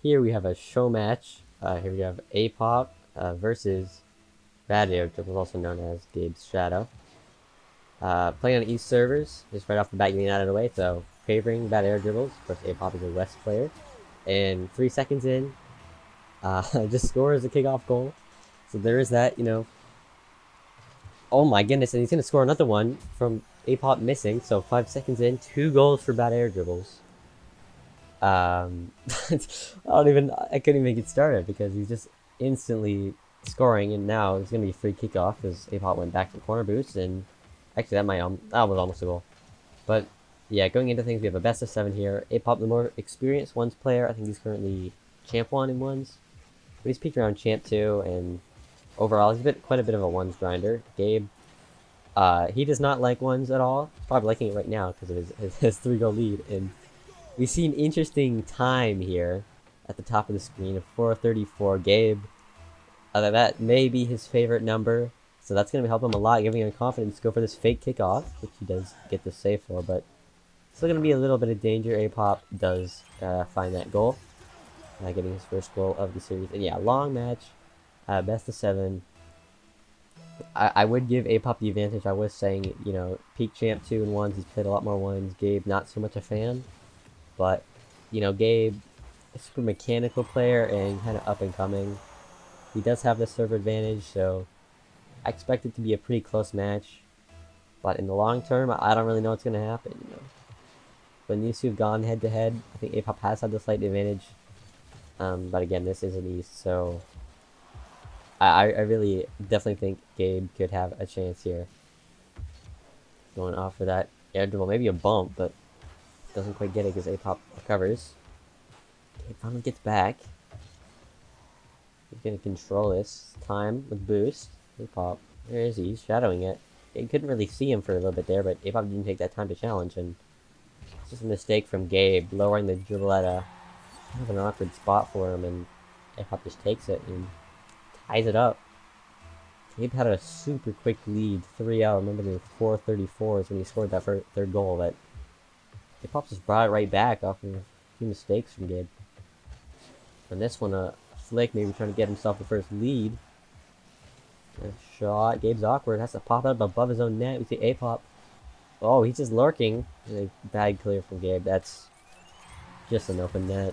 Here we have a show match. Here we have Apop versus Bad Airdribbles, also known as Gabe's Shadow. Playing on East servers, just right off the bat getting out of the way, so favoring Bad Airdribbles. Of course, Apop is a West player. And 3 seconds in, just scores a kickoff goal. So there is that, Oh my goodness, and he's going to score another one from Apop missing. So 5 seconds in, 2 goals for Bad Airdribbles. I couldn't even get started because he's just instantly scoring, and now it's gonna be a free kickoff because Apop went back to corner boost, and actually that was almost a goal. But yeah, going into things, we have a best of 7 here. Apop, the more experienced ones player, I think he's currently champ 1 in ones, but he's peaked around champ 2, and overall he's quite a bit of a ones grinder. Gabe, he does not like ones at all. He's probably liking it right now because of his 3-goal lead, and we see an interesting time here at the top of the screen of 434. Gabe, that may be his favorite number, so that's going to help him a lot, giving him confidence to go for this fake kickoff, which he does get the save for, but still going to be a little bit of danger. Apop does find that goal, getting his first goal of the series. And yeah, long match, best of 7. I would give Apop the advantage. I was saying, peak champ 2 and ones, he's played a lot more ones. Gabe, not so much a fan. But, Gabe is a mechanical player and kind of up and coming. He does have the server advantage, so I expect it to be a pretty close match. But in the long term, I don't really know what's going to happen. When these two have gone head to head, I think Apop has had the slight advantage. But again, this is an East, so I really definitely think Gabe could have a chance here. Going off for that air dribble, maybe a bump, but doesn't quite get it because Apop recovers. Gabe finally gets back. He's going to control this time with boost. Apop, where is he? He's shadowing it. You couldn't really see him for a little bit there, but Apop didn't take that time to challenge, and it's just a mistake from Gabe, lowering the dribble at a kind of an awkward spot for him, and Apop just takes it and ties it up. Gabe had a super quick lead, 3-0. Remember, the 4:34 is when he scored that third goal. That Apop just brought it right back off of a few mistakes from Gabe. And this one, Flick maybe trying to get himself the first lead. A shot. Gabe's awkward. Has to pop up above his own net. We see Apop. Oh, he's just lurking. And a bad clear from Gabe. That's just an open net.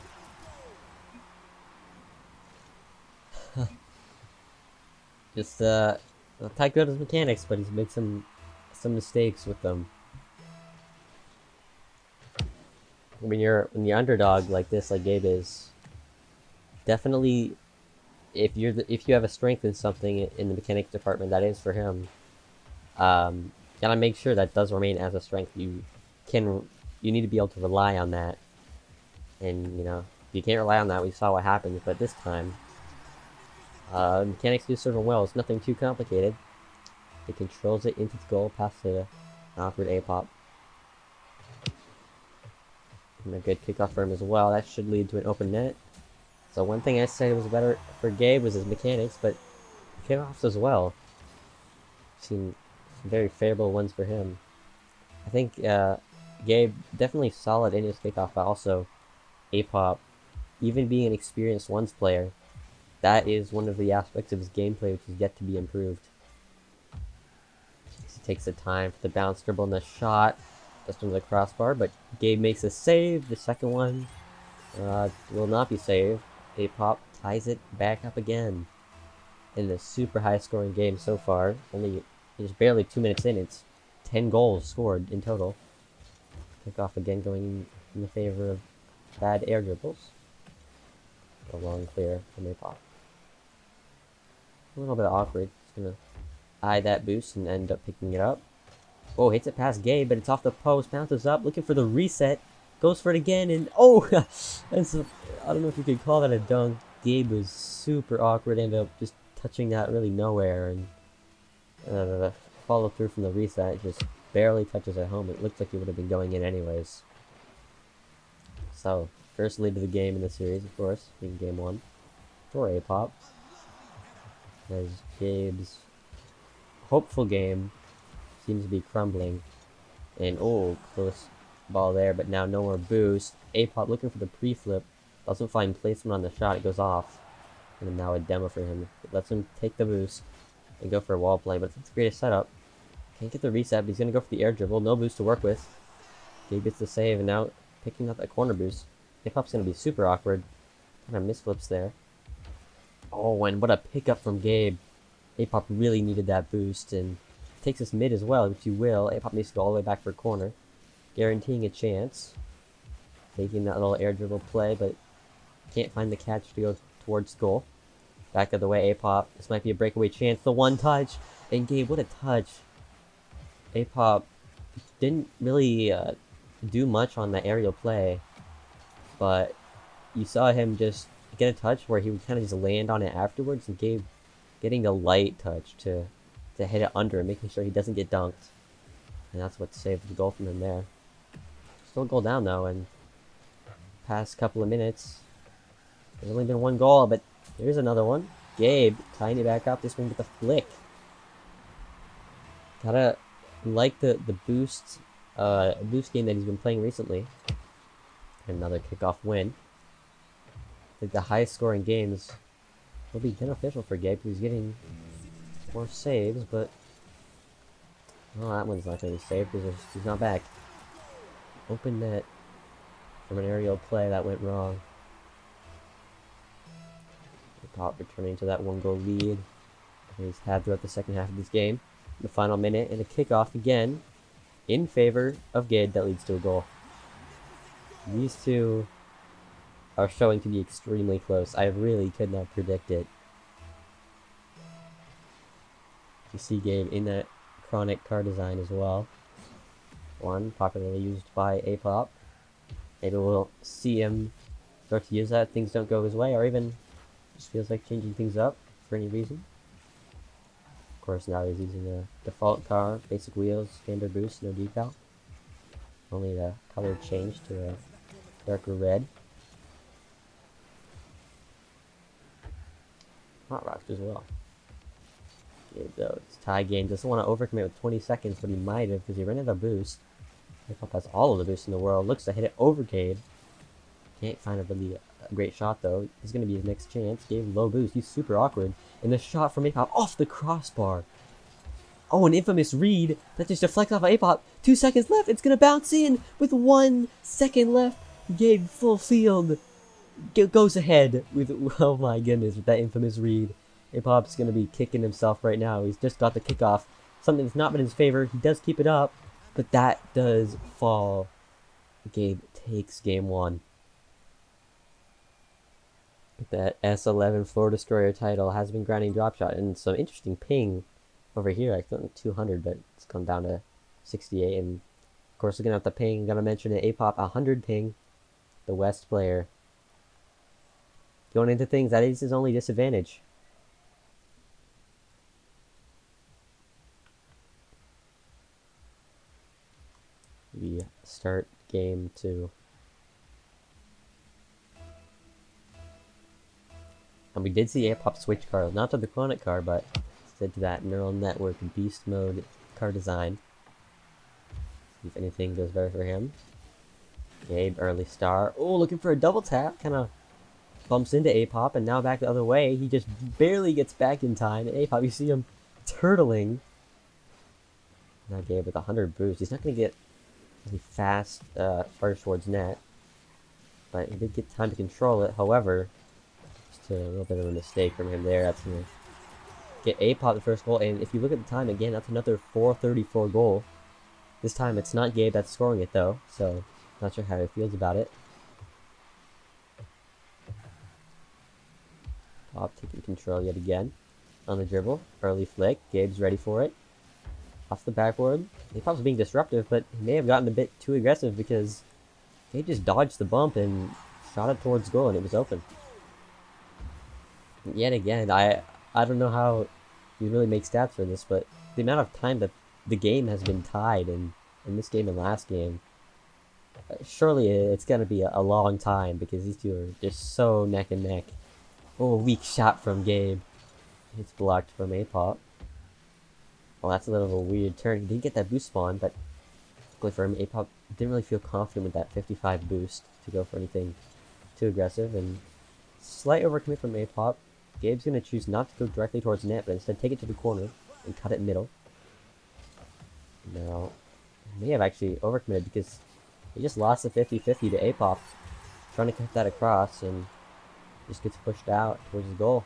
Just not quite good at his mechanics, but he's made some mistakes with them. When you're underdog like this, like Gabe is, definitely, if you have a strength in something in the mechanics department, that is for him. Gotta make sure that does remain as a strength. You need to be able to rely on that, and if you can't rely on that, we saw what happens. But this time, mechanics do serve him well. It's nothing too complicated. He controls it into the goal, past the awkward Apop. And a good kickoff for him as well. That should lead to an open net. So one thing I said was better for Gabe was his mechanics, but kickoffs as well. Seen some very favorable ones for him. I think Gabe definitely solid in his kickoff, but also Apop, even being an experienced ones player, that is one of the aspects of his gameplay which is yet to be improved. He takes the time for the bounce dribble and the shot, just under the crossbar, but Gabe makes a save. The second one will not be saved. Apop ties it back up again in the super high scoring game so far. Only just barely 2 minutes in, it's 10 goals scored in total. Kickoff again going in the favor of Bad Airdribbles. A long clear from Apop. A little bit awkward. Just gonna eye that boost and end up picking it up. Oh, hits it past Gabe, but it's off the post. Bounces up, looking for the reset. Goes for it again, and oh! I don't know if you could call that a dunk. Gabe was super awkward, ended up just touching that really nowhere, and follow through from the reset. Just barely touches at home. It looks like it would have been going in anyways. So, first lead of the game in the series, of course, in game 1 for Apop. As Gabe's hopeful game seems to be crumbling. And oh, close ball there, but now no more boost. Apop looking for the pre-flip, Doesn't find placement on the shot, it goes off. And now a demo for him. It lets him take the boost and go for a wall play, but it's the greatest setup. Can't get the reset, but he's gonna go for the air dribble. No boost to work with. Gabe gets the save, and now picking up that corner boost. Apop's gonna be super awkward. Kind of misflips there. Oh, and what a pickup from Gabe. Apop really needed that boost, and takes this mid as well, which he will. Apop needs to go all the way back for a corner, guaranteeing a chance. Taking that little air dribble play, but can't find the catch to go towards goal. Back of the way, Apop. This might be a breakaway chance. The one touch, and Gabe, what a touch. Apop didn't really do much on the aerial play, but you saw him just get a touch where he would kind of just land on it afterwards, and Gabe getting a light touch to hit it under and making sure he doesn't get dunked. And that's what saved the goal from him there. Still a goal down though, and past couple of minutes, there's only been one goal, but there's another one. Gabe tying it back up, this one with a flick. Gotta like the boost game that he's been playing recently. Another kickoff win. I think the highest scoring games will be beneficial for Gabe because he's getting more saves, but well, that one's not going to be saved because he's not back. Open net from an aerial play that went wrong. Apop returning to that 1-goal lead he's had throughout the second half of this game. The final minute and a kickoff again in favor of Gabe that leads to a goal. These two are showing to be extremely close. I really could not predict it. You see Gabe in that chronic car design as well. One popularly used by Apop. Maybe we'll see him start to use that if things don't go his way, or even just feels like changing things up for any reason. Of course, now he's using a default car, basic wheels, standard boost, no decal. Only the color changed to a darker red. Hot rocks as well. Gabe though, it's tie game. Doesn't want to overcommit with 20 seconds, but he might have because he ran out of boost. Apop has all of the boost in the world. Looks to hit it over Gabe. Can't find a really great shot though. It's going to be his next chance. Gabe low boost. He's super awkward. And the shot from Apop off the crossbar. Oh, an infamous read that just deflects off of Apop. 2 seconds left. It's going to bounce in with 1 second left. Gabe full field goes ahead with, oh my goodness, with that infamous read. Apop's going to be kicking himself right now. He's just got the kickoff. Something that's not been in his favor. He does keep it up, but that does fall. Gabe takes game 1. That S11 Floor Destroyer title has been grinding drop shot and some interesting ping over here. I thought 200, but it's come down to 68. And of course, looking at the ping, gotta mention it. Apop 100 ping, the West player. Going into things, that is his only disadvantage. We start game 2. And we did see Apop switch cars, not to the Chronic car, but instead to that neural network beast mode car design. See if anything goes better for him. Gabe, early star. Oh, looking for a double tap. Kind of bumps into Apop, and now back the other way. He just barely gets back in time. And Apop, you see him turtling. Now Gabe with 100 boost. He's not going to get really fast first towards net, but he did get time to control it. However, just a little bit of a mistake from him there. That's going to get Apop the first goal, and if you look at the time again, that's another 4:34 goal. This time it's not Gabe that's scoring it though, so not sure how he feels about it. Apop taking control yet again on the dribble. Early flick. Gabe's ready for it. Off the backboard. Apop's being disruptive, but he may have gotten a bit too aggressive because Gabe just dodged the bump and shot it towards goal, and it was open. And yet again, I don't know how you really make stats for this, but the amount of time that the game has been tied in this game and last game, surely it's going to be a long time because these two are just so neck and neck. Oh, weak shot from Gabe. It's blocked from Apop. Well, that's a little of a weird turn. He didn't get that boost spawn, but luckily for him, Apop didn't really feel confident with that 55 boost to go for anything too aggressive, and slight overcommit from Apop. Gabe's going to choose not to go directly towards net, but instead take it to the corner and cut it middle. Now, he may have actually overcommitted because he just lost the 50-50 to Apop, trying to cut that across, and just gets pushed out towards his goal.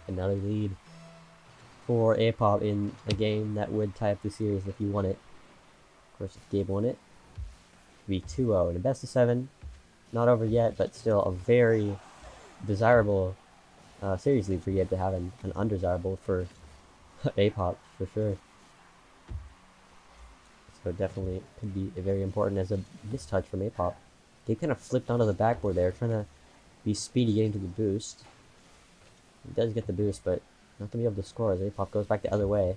Another lead for Apop in a game that would tie up the series if he won it. Of course, if Gabe won it, it'd be 2-0 in a best of 7. Not over yet, but still a very desirable series lead for Gabe to have, and an undesirable for Apop for sure. So definitely could be very important as a mistouch from Apop. Gabe kind of flipped onto the backboard there, trying to be speedy getting to the boost. He does get the boost, but not going to be able to score as Apop goes back the other way.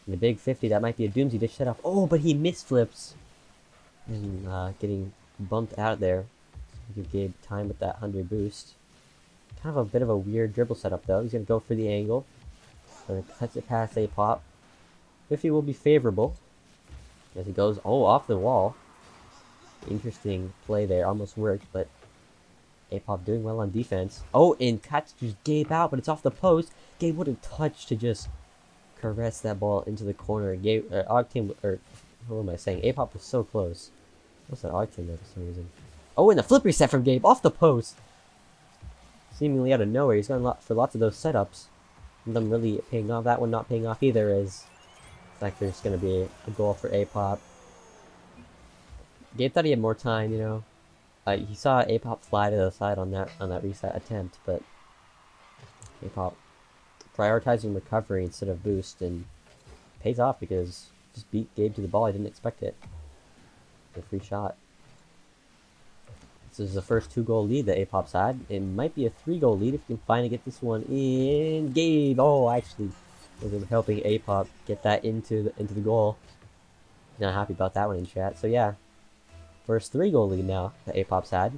And the big 50, that might be a Doomsy dish set off. Oh, but he misflips. And getting bumped out there. Give Gabe time with that 100 boost. Kind of a bit of a weird dribble setup though. He's going to go for the angle. So he cuts it past Apop. 50 will be favorable. As he goes, off the wall. Interesting play there. Almost worked, but Apop doing well on defense. Oh, and catches Gabe out, but it's off the post. Gabe would have touched to just caress that ball into the corner. Gabe, Octane, or what am I saying? Apop was so close. What's that Octane there for some reason? Oh, and the flip reset from Gabe off the post. Seemingly out of nowhere. He's gone for lots of those setups. And them really paying off. That one not paying off either, as it's like there's going to be a goal for Apop. Gabe thought he had more time, you know. He saw Apop fly to the side on that reset attempt, but Apop prioritizing recovery instead of boost, and pays off because just beat Gabe to the ball. I didn't expect it. A free shot. This is the first 2-goal lead that Apop's had. It might be a 3-goal lead if he can finally get this one in. Gabe, actually was helping Apop get that into the goal. Not happy about that one in chat. So yeah, first 3-goal lead now that Apop's had.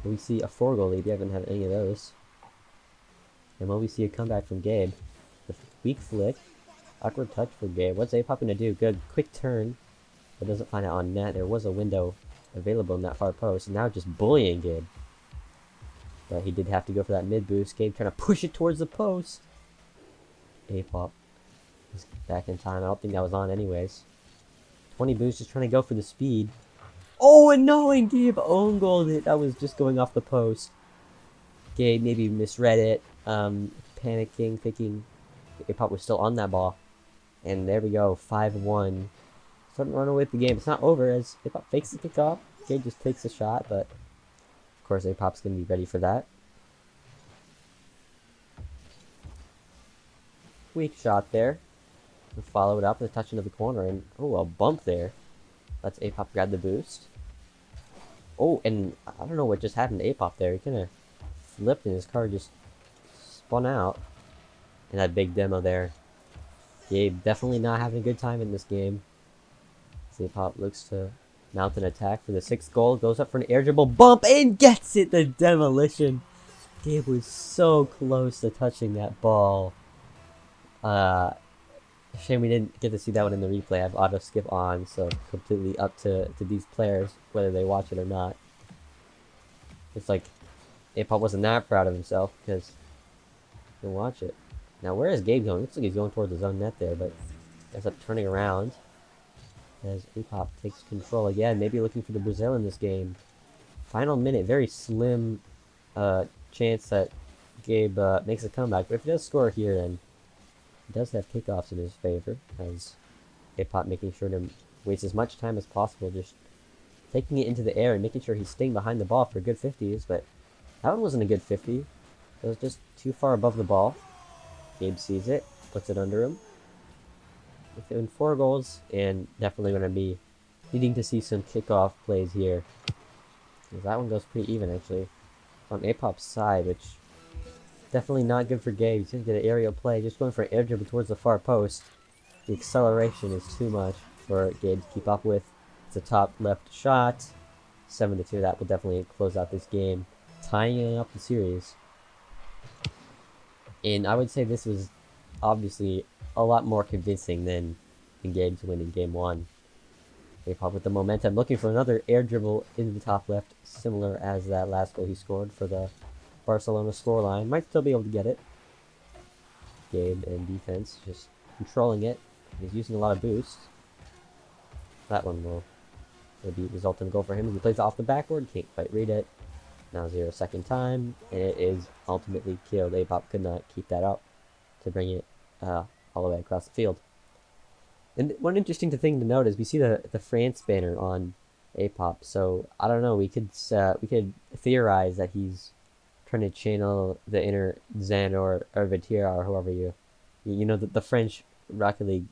We see a 4-goal lead. We haven't had any of those. And when we see a comeback from Gabe, the weak flick, awkward touch for Gabe. What's Apop gonna do? Good, quick turn, but doesn't find it on net. There was a window available in that far post, and now just bullying Gabe. But he did have to go for that mid boost. Gabe trying to push it towards the post. Apop is back in time. I don't think that was on anyways. 20 boost, just trying to go for the speed. Oh, and no, and Gabe own goaled it. That was just going off the post. Gabe maybe misread it, panicking, thinking Apop was still on that ball. And there we go, 5-1. Starting to run away with the game. It's not over as Apop fakes the kickoff. Gabe just takes a shot, but of course Apop's going to be ready for that. Weak shot there. We'll follow it up with a touch into the corner, and a bump there. Lets Apop grab the boost. Oh, and I don't know what just happened to Apop there. He kind of flipped and his car just spun out. And that big demo there. Gabe definitely not having a good time in this game. Apop looks to mount an attack for the 6th goal. Goes up for an air dribble bump and gets it! The demolition. Gabe was so close to touching that ball. Shame we didn't get to see that one in the replay. I have auto skip on, so completely up to these players whether they watch it or not. It's like Apop wasn't that proud of himself because he didn't watch it. Now where is Gabe going? Looks like he's going towards his own net there, but ends up turning around as Apop takes control again. Maybe looking for the Brazil in this game. Final minute, very slim chance that Gabe makes a comeback. But if he does score here, then he does have kickoffs in his favor, as Apop making sure to waste as much time as possible, just taking it into the air and making sure he's staying behind the ball for good 50s. But that one wasn't a good 50. It was just too far above the ball. Gabe sees it, puts it under him. Within 4 goals, and definitely going to be needing to see some kickoff plays here. That one goes pretty even, actually. On Apop's side, which definitely not good for Gabe. He's going to get an aerial play, just going for an air dribble towards the far post. The acceleration is too much for Gabe to keep up with. It's a top left shot. 7-2, that will definitely close out this game, tying up the series. And I would say this was obviously a lot more convincing than Gabe's win in game 1. Apop with the momentum, looking for another air dribble into the top left, similar as that last goal he scored for the Barcelona scoreline. Might still be able to get it. Gabe and defense just controlling it. He's using a lot of boosts. That one will result in a goal for him as he plays it off the backboard. Can't quite read it. Now 0-second time, and it is ultimately killed. Apop could not keep that up to bring it all the way across the field. And one interesting thing to note is we see the France banner on Apop. So I don't know. We could theorize that he's trying to channel the inner Zen or Vitira or whoever you know the French Rocket League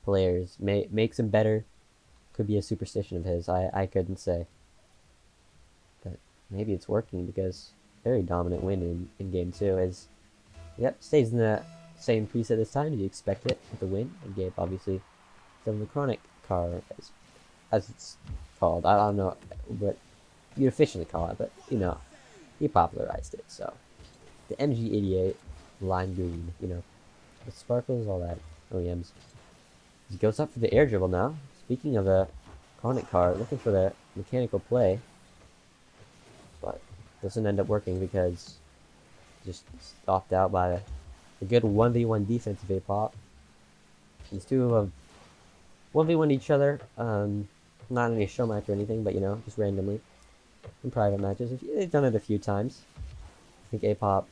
players makes him better. Could be a superstition of his. I couldn't say. But maybe it's working because very dominant win in game 2 is stays in the same preset this time. You expect it with the win. And Gabe obviously still in the chronic car as it's called. I don't know what you officially call it, but you know, he popularized it. So the MG88 lime green, you know, with sparkles, all that OEMs. He goes up for the air dribble now. Speaking of a chronic car, looking for the mechanical play, but doesn't end up working because just stopped out by a good 1v1 defensive Apop. These two have 1v1 each other, not any showmatch or anything, but you know, just randomly in private matches. They've done it a few times. I think Apop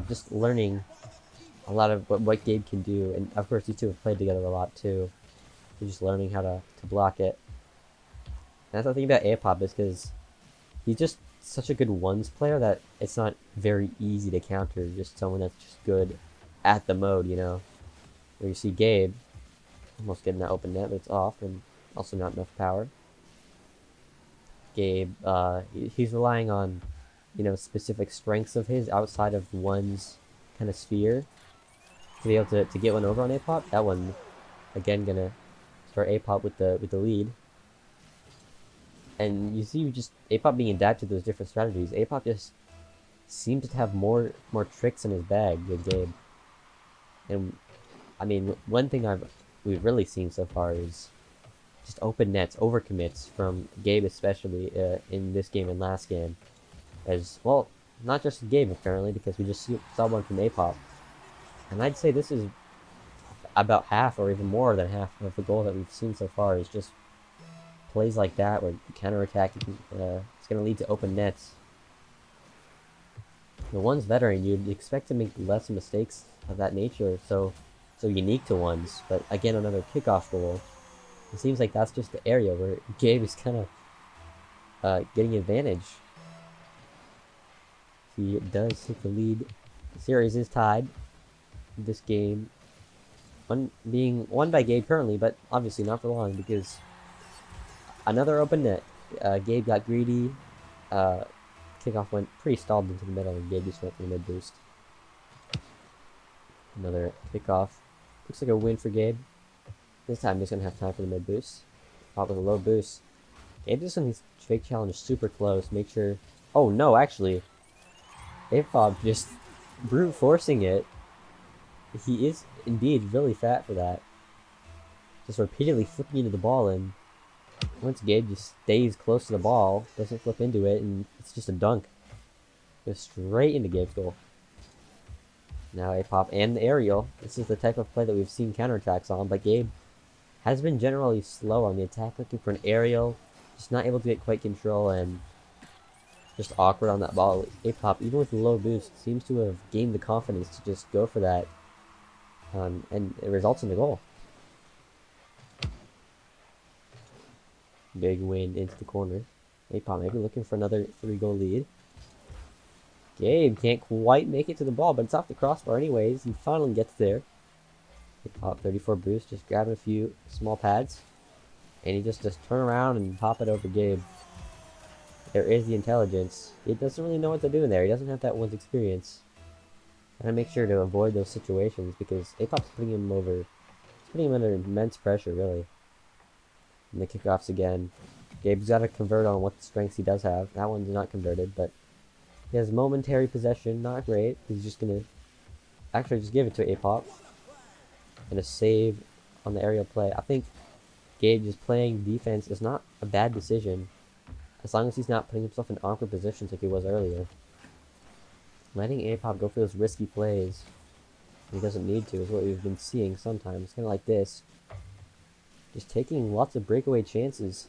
just learning a lot of what Gabe can do, and of course these two have played together a lot too. They're just learning how to block it. And that's the thing about Apop is because he's just such a good ones player that it's not very easy to counter just someone that's just good at the mode, you know. Where you see Gabe almost getting that open net, but it's off, and also not enough power. Gabe, he's relying on, you know, specific strengths of his outside of one's kind of sphere to be able to get one over on Apop. That one, again, gonna start Apop with the lead. And you see just Apop being adapted to those different strategies. Apop just seems to have more tricks in his bag than Gabe. And I mean, one thing we've really seen so far is just open nets, overcommits from Gabe, especially in this game and last game. As well, not just Gabe apparently, because we just saw one from Apop. And I'd say this is about half or even more than half of the goal that we've seen so far is just plays like that where counterattack is going to lead to open nets. The one's veteran, you'd expect to make less mistakes of that nature, so unique to ones. But again, another kickoff goal. It seems like that's just the area where Gabe is kind of getting advantage. He does take the lead. The series is tied. This game being won by Gabe currently, but obviously not for long because another open net. Gabe got greedy. Kickoff went pretty stalled into the middle, and Gabe just went for the mid boost. Another kickoff. Looks like a win for Gabe. This time he's gonna have time for the mid boost. Pop with a low boost. Gabe just on his fake challenge super close. Make sure. Oh no, actually, Apop just brute forcing it. He is indeed really fat for that. Just repeatedly flipping into the ball, and once Gabe just stays close to the ball, doesn't flip into it, and it's just a dunk. Goes straight into Gabe's goal. Now Apop and the aerial. This is the type of play that we've seen counterattacks on, but Gabe has been generally slow on the attack, looking for an aerial, just not able to get quite control, and just awkward on that ball. Apop, even with the low boost, seems to have gained the confidence to just go for that, and it results in the goal. Big win into the corner. Apop maybe looking for another 3-goal lead. Gabe can't quite make it to the ball, but it's off the crossbar anyways. He finally gets there. Apop 34 boost, just grabbing a few small pads. And he just turn around and pop it over Gabe. There is the intelligence. He doesn't really know what to do in there. He doesn't have that one's experience. Gotta make sure to avoid those situations because Apop's putting him over. He's putting him under immense pressure, really. And the kickoffs again. Gabe's got to convert on what strengths he does have. That one's not converted, but he has momentary possession. Not great. He's just going to actually just give it to Apop. And a save on the aerial play. I think Gabe just playing defense is not a bad decision, as long as he's not putting himself in awkward positions like he was earlier. Letting Apop go for those risky plays when he doesn't need to is what we've been seeing sometimes, kind of like this. Just taking lots of breakaway chances.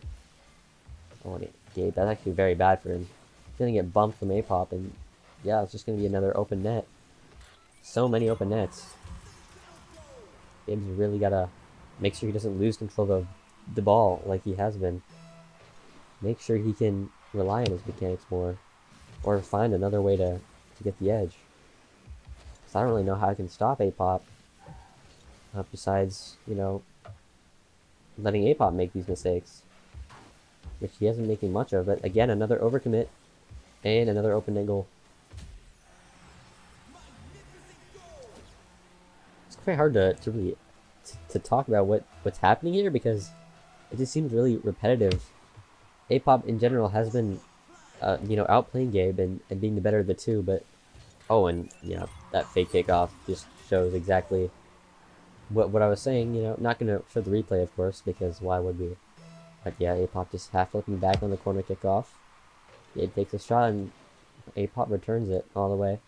Oh, Gabe, that's actually very bad for him. He's going to get bumped from Apop, and yeah, it's just going to be another open net. So many open nets. Gabe's really got to make sure he doesn't lose control of the ball like he has been. Make sure he can rely on his mechanics more, or find another way to get the edge. Because I don't really know how I can stop Apop, besides, you know, letting Apop make these mistakes, which he hasn't making much of. But again, another overcommit, and another open net goal. It's quite hard to really talk about what's happening here, because it just seems really repetitive. Apop in general has been, you know, outplaying Gabe and being the better of the two, but oh, and you know, that fake kickoff just shows exactly what I was saying. You know, not gonna show the replay, of course, because why would we? But yeah, Apop just half flipping back on the corner kickoff. Gabe takes a shot and Apop returns it all the way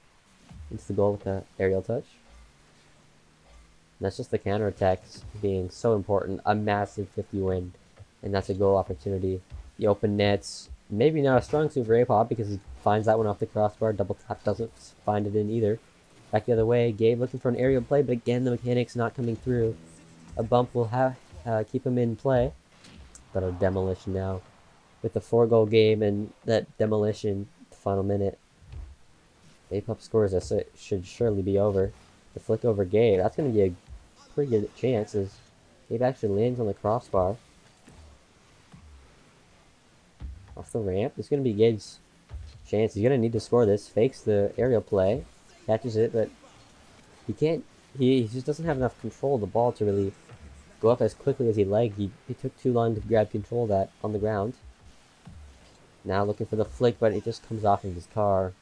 into the goal with an aerial touch. And that's just the counterattacks being so important. A massive 50 win, and that's a goal opportunity. The open nets, maybe not a strong suit for Apop because he finds that one off the crossbar. Double tap doesn't find it in either. Back the other way, Gabe looking for an aerial play, but again the mechanics not coming through. A bump will have keep him in play, but a demolition now with the 4-goal game and that demolition the final minute. Apop scores this, so it should surely be over. The flick over Gabe, that's going to be a pretty good chance as Gabe actually lands on the crossbar. Off the ramp, it's going to be Gabe's chance. He's going to need to score this. Fakes the aerial play, catches it, but he can't. He just doesn't have enough control of the ball to really go up as quickly as he'd like. He took too long to grab control of that on the ground. Now looking for the flick, but it just comes off of his car.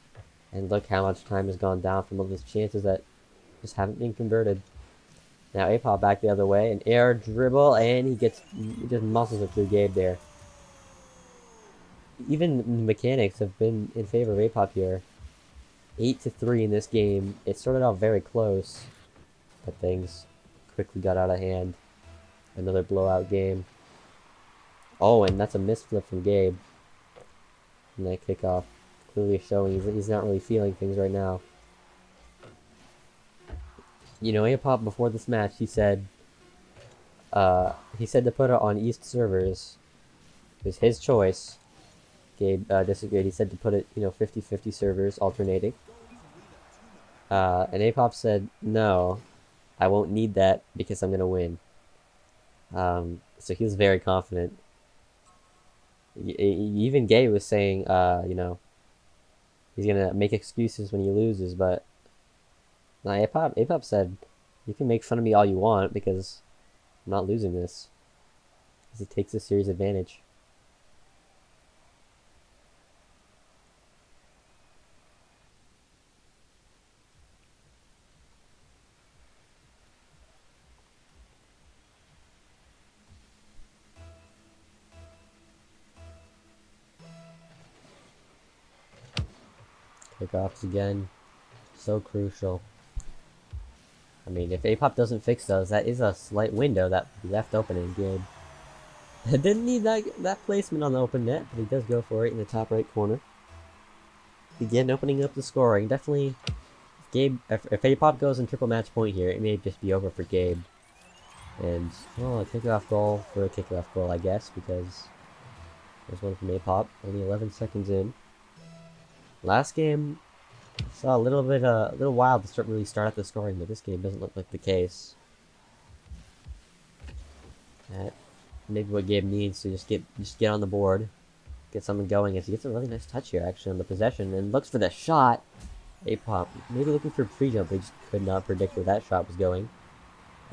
And look how much time has gone down from all those chances that just haven't been converted. Now Apop back the other way, an air dribble, and he just muscles it through Gabe there. Even mechanics have been in favor of Apop here. 8-3 in this game. It started out very close, but things quickly got out of hand. Another blowout game. Oh, and that's a misflip from Gabe. And that kickoff clearly showing he's not really feeling things right now. You know, Apop before this match, he said to put it on East servers. It was his choice. Gabe disagreed. He said to put it, you know, 50-50 servers alternating. And Apop said, no, I won't need that because I'm going to win. So he was very confident. Even Gabe was saying, you know, he's going to make excuses when he loses, but Apop said, you can make fun of me all you want because I'm not losing this. Because he takes this series advantage. Kickoffs again. So crucial. I mean, if Apop doesn't fix those, that is a slight window that we left open in game. Didn't need that placement on the open net, but he does go for it in the top right corner. Again, opening up the scoring. Definitely, Gabe. If Apop goes in triple match point here, it may just be over for Gabe. And well, a kickoff goal for a kickoff goal, I guess, because there's one from Apop. Only 11 seconds in. Last game saw a little wild to really start at the scoring, but this game doesn't look like the case. Maybe what Gabe needs to just get on the board, get something going. As he gets a really nice touch here, actually, on the possession, and looks for the shot. Apop maybe looking for a pre-jump, but he just could not predict where that shot was going.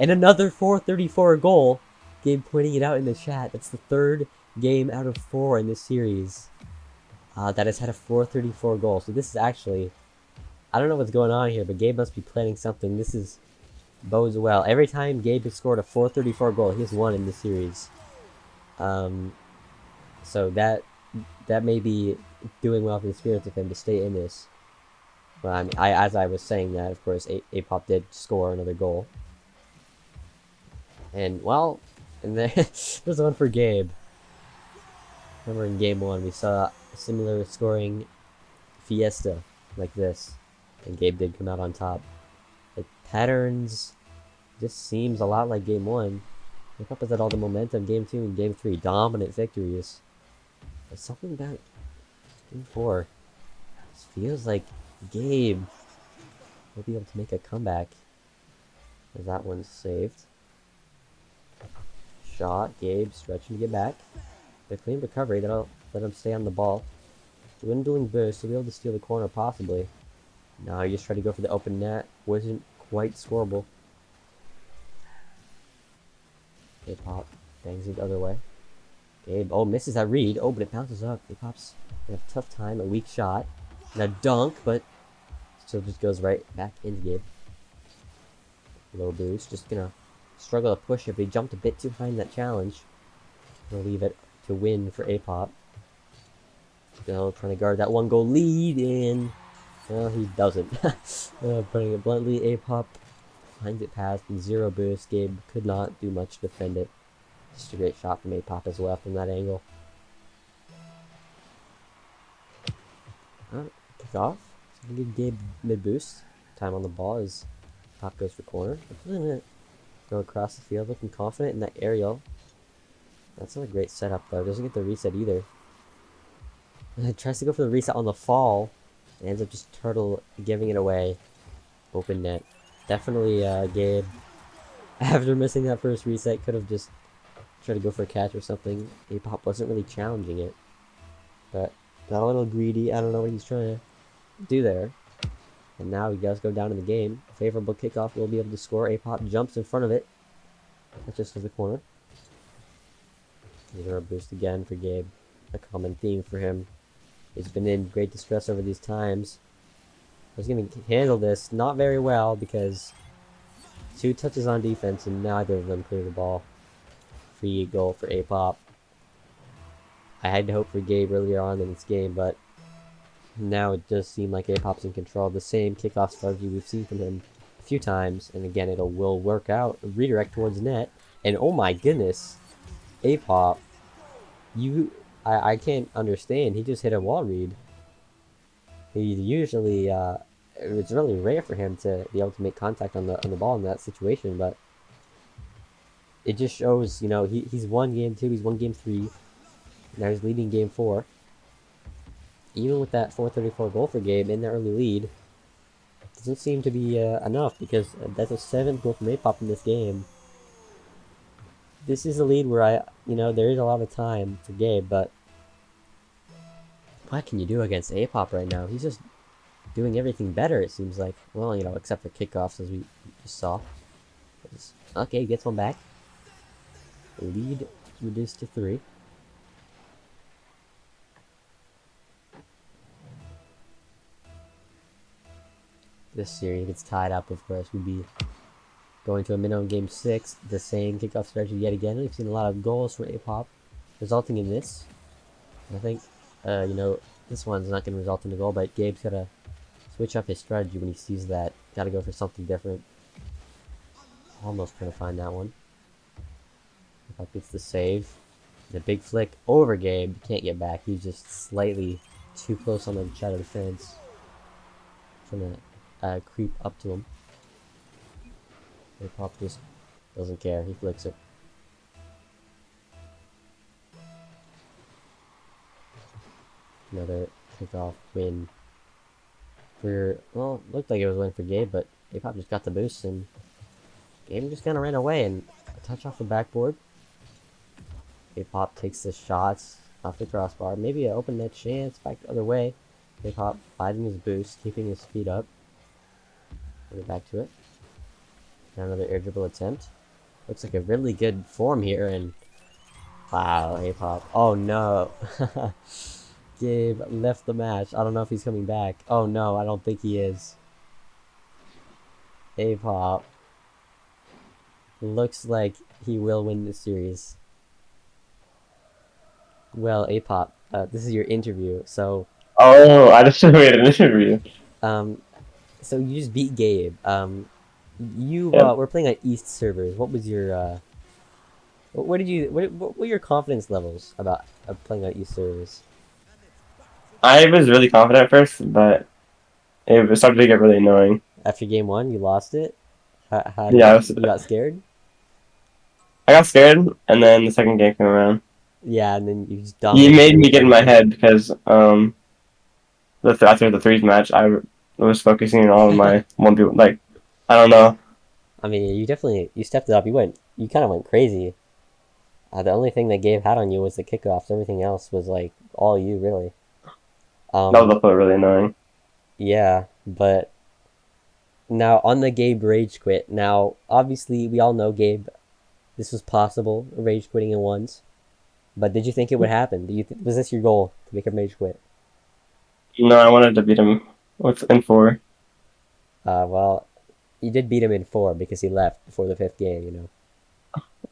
And another 434 goal. Gabe pointing it out in the chat. That's the third game out of 4 in this series that has had a 434 goal. So this is actually, I don't know what's going on here, but Gabe must be planning something. This bodes well. Every time Gabe has scored a 434 goal, he has won in this series. So that may be doing well for the spirits of him to stay in this. But I mean, as I was saying that, of course, Apop did score another goal. And, well, and then there's one for Gabe. Remember in game 1, we saw a similar scoring fiesta like this. And Gabe did come out on top. The patterns just seems a lot like game 1. Apop has had all the momentum. Game 2 and game 3, dominant victories. But something about game 4 just feels like Gabe will be able to make a comeback. As that one's saved. Shot, Gabe stretching to get back. The clean recovery, that'll let him stay on the ball. Dwindling burst, he'll be able to steal the corner possibly. No, he just tried to go for the open net. Wasn't quite scoreable. Apop bangs it the other way. Gabe, oh, misses that read. Oh, but it bounces up. Apop's gonna have a tough time. A weak shot. And a dunk, but still just goes right back into Gabe. Low boost, just gonna struggle to push it, but he jumped a bit too high in that challenge. Gonna leave it to win for Apop. Still trying to guard that 1-goal lead, and well, he doesn't. Putting it bluntly, Apop finds it past and 0 boost. Gabe could not do much to defend it. Just a great shot from Apop as well from that angle. Kick off. So we give Gabe mid boost. Time on the ball as Apop goes for corner. Go across the field looking confident in that aerial. That's not a great setup though. Doesn't get the reset either. And tries to go for the reset on the fall. And ends up just turtle giving it away. Open net. Definitely Gabe, after missing that first reset, could have just tried to go for a catch or something. Apop wasn't really challenging it. But got a little greedy. I don't know what he's trying to do there. And now he does go down in the game. Favorable kickoff, will be able to score. Apop jumps in front of it. That's just to the corner. Zero boost again for Gabe. A common theme for him. He's been in great distress over these times. He's going to handle this not very well because 2 touches on defense and neither of them clear the ball. Free goal for Apop. I had to hope for Gabe earlier on in this game, but now it does seem like Apop's in control. The same kickoff strategy we've seen from him a few times, and again, it will work out. Redirect towards net, and oh my goodness, Apop, I can't understand. He just hit a wall read. He usually, it's really rare for him to be able to make contact on the ball in that situation, but it just shows, you know, he's won game 2, he's won game 3, now he's leading game 4. Even with that 434 goal for Gabe in the early lead, doesn't seem to be enough because that's a 7th goal from Apop in this game. This is a lead where there is a lot of time for Gabe, but what can you do against Apop right now? He's just doing everything better, it seems like. Well, except for kickoffs, as we just saw. Okay, gets one back. Lead reduced to 3. This series gets tied up, of course. We'd be going to a minimum game 6. The same kickoff strategy yet again. We've seen a lot of goals from Apop, resulting in this. I think, this one's not going to result in a goal, but Gabe's got to switch up his strategy when he sees that. Got to go for something different. Almost trying to find that one. Apop gets the save. The big flick over Gabe. Can't get back. He's just slightly too close on the shadow defense. Trying to creep up to him. Apop just doesn't care. He flicks it. Another kickoff win for, well, looked like it was a win for Gabe, but Apop just got the boost and Gabe just kind of ran away and a touch off the backboard. Apop takes the shots off the crossbar. Maybe an open net chance back the other way. Apop fighting his boost, keeping his feet up. We'll get back to it. Got another air dribble attempt. Looks like a really good form here, and wow, Apop. Oh no. Gabe left the match. I don't know if he's coming back. Oh no, I don't think he is. Apop looks like he will win this series. Well, Apop, this is your interview. Oh, I just made an interview. Um, so you just beat Gabe. You Yep. were playing on East servers. What was your what did you what were your confidence levels about playing on East servers? I was really confident at first, but it was started to get really annoying. After game one, you lost it. How did Yeah, you got scared? I got scared, and then the second game came around. Yeah, and then you just He dominated made them me with get in my everything. head because after the threes match, was focusing on all of my one people. Like, I don't know. I mean, you definitely you stepped it up. You kind of went crazy. The only thing that Gabe had on you was the kickoffs. Everything else was like all you really. That Um, was also really annoying. yeah, but now on the Gabe rage quit. Now, obviously, we all know Gabe. This was possible, rage quitting in ones. But did you think it would happen? Was this your goal to make him rage quit? No, I wanted to beat him with in four. Well, you did beat him in four because he left before the fifth game.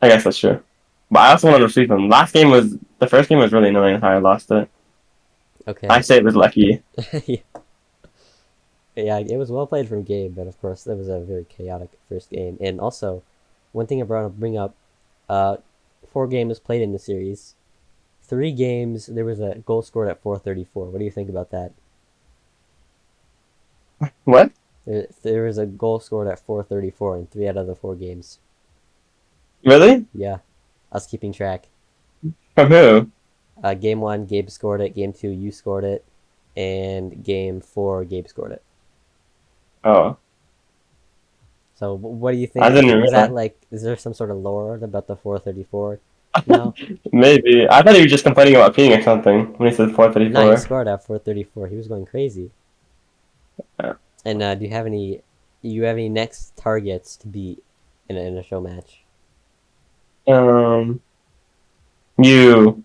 I guess that's true. But I also wanted to sweep him. The first game was really annoying how I lost it. I Okay. say it was lucky. Yeah, yeah, it was well played from Gabe, but of course that was a very chaotic first game. And also, one thing I bring up, uh, 4 games played in the series. 3 games, there was a goal scored at 434. What do you think about that? What? There was a goal scored at 434 in 3 out of the 4 games. Really? Yeah, I was keeping track. From who? Game one, Gabe scored it. Game two, you scored it. And game four, Gabe scored it. Oh, So what do you I think? didn't Is that realize. like, is there some sort of lore about the 434 now? Maybe I thought he was just complaining about peeing or something when he said Nah, he 434. scored at 434. He was going crazy. And do you have any next targets to beat in a show match? Um, you.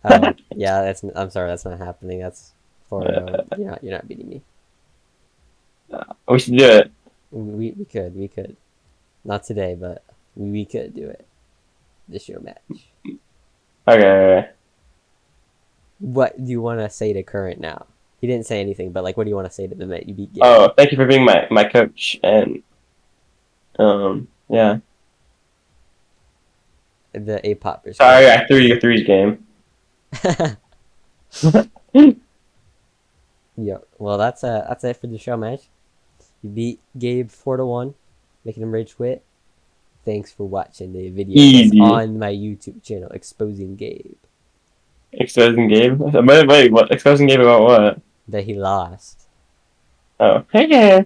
Oh, yeah, I'm sorry, that's not happening. That's 4-0. You're not beating me. We should do it. We could. Not today, but we could do it. This show match. Okay. What do you want to say to Current now? He didn't say anything, but like, what do you want to say to them that you beat Gabe? Oh, thank you for being my coach. And yeah. The Apop Sorry, perspective. I threw you a threes game. Yeah. Well, that's it for the show match. You beat Gabe 4-1, making him rage quit. Thanks for watching the video that's Easy. on my YouTube channel, Exposing Gabe, Exposing Gabe. Wait, what? Exposing Gabe about what? that he lost. Oh, hey.